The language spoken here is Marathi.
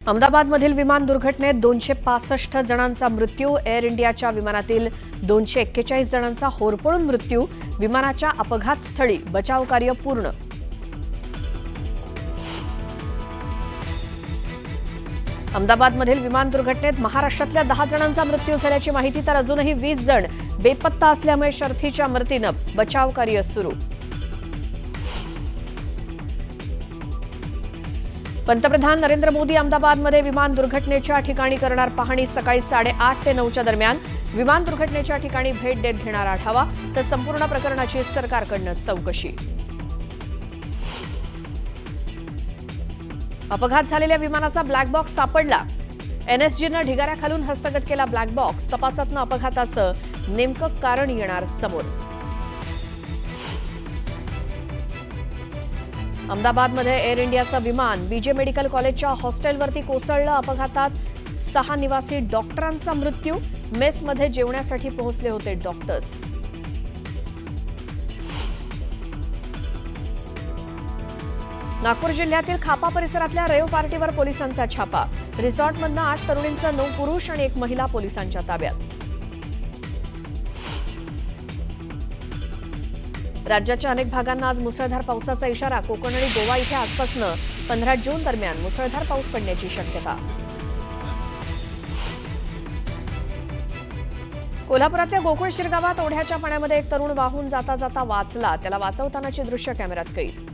अहमदाबादमधील विमान दुर्घटनेत 265 जणांचा मृत्यू. एअर इंडियाच्या विमानातील 241 जणांचा होरपळून मृत्यू. विमानाच्या अपघातस्थळी बचावकार्य पूर्ण. अहमदाबादमधील विमान दुर्घटनेत महाराष्ट्रातल्या 10 जणांचा मृत्यू झाल्याची माहिती, तर अजूनही 20 जण बेपत्ता असल्यामुळे शर्थीच्या मदतीनं बचावकार्य सुरू. पंतप्रधान नरेंद्र मोदी अहमदाबादमध्ये विमान दुर्घटनेच्या ठिकाणी करणार पाहणी. सकाळी 8:30 ते 9च्या दरम्यान विमान दुर्घटनेच्या ठिकाणी भेट देत घेणार आढावा, तर संपूर्ण प्रकरणाची सरकारकडून चौकशी. अपघात झालेल्या विमानाचा ब्लॅक बॉक्स सापडला. एनएसजीनं ढिगाऱ्याखालून हस्तगत केला ब्लॅक बॉक्स. तपासातनं अपघाताचं नेमकं कारण येणार समोर. अहमदाबादमध्ये एअर इंडियाचं विमान बीजे मेडिकल कॉलेजच्या हॉस्टेलवरती कोसळलं. अपघातात 6 निवासी डॉक्टरांचा मृत्यू. मेसमध्ये जेवण्यासाठी पोहोचले होते डॉक्टर्स. नागपूर जिल्ह्यातील खापा परिसरातल्या रेव पार्टीवर पोलिसांचा छापा. रिसॉर्टमधनं 8 तरुणींचा 9 पुरुष आणि 1 महिला पोलिसांच्या ताब्यात. राज्याच्या अनेक भागांना आज मुसळधार पावसाचा इशारा. कोकण आणि गोवा इथे आजपासून 15 जून दरम्यान मुसळधार पाऊस पडण्याची शक्यता. कोल्हापुरातल्या गोकुळ शिरगावात ओढ्याच्या पाण्यामध्ये एक तरुण वाहून जाता जाता वाचला. त्याला वाचवतानाची दृश्य कॅमेऱ्यात कैद.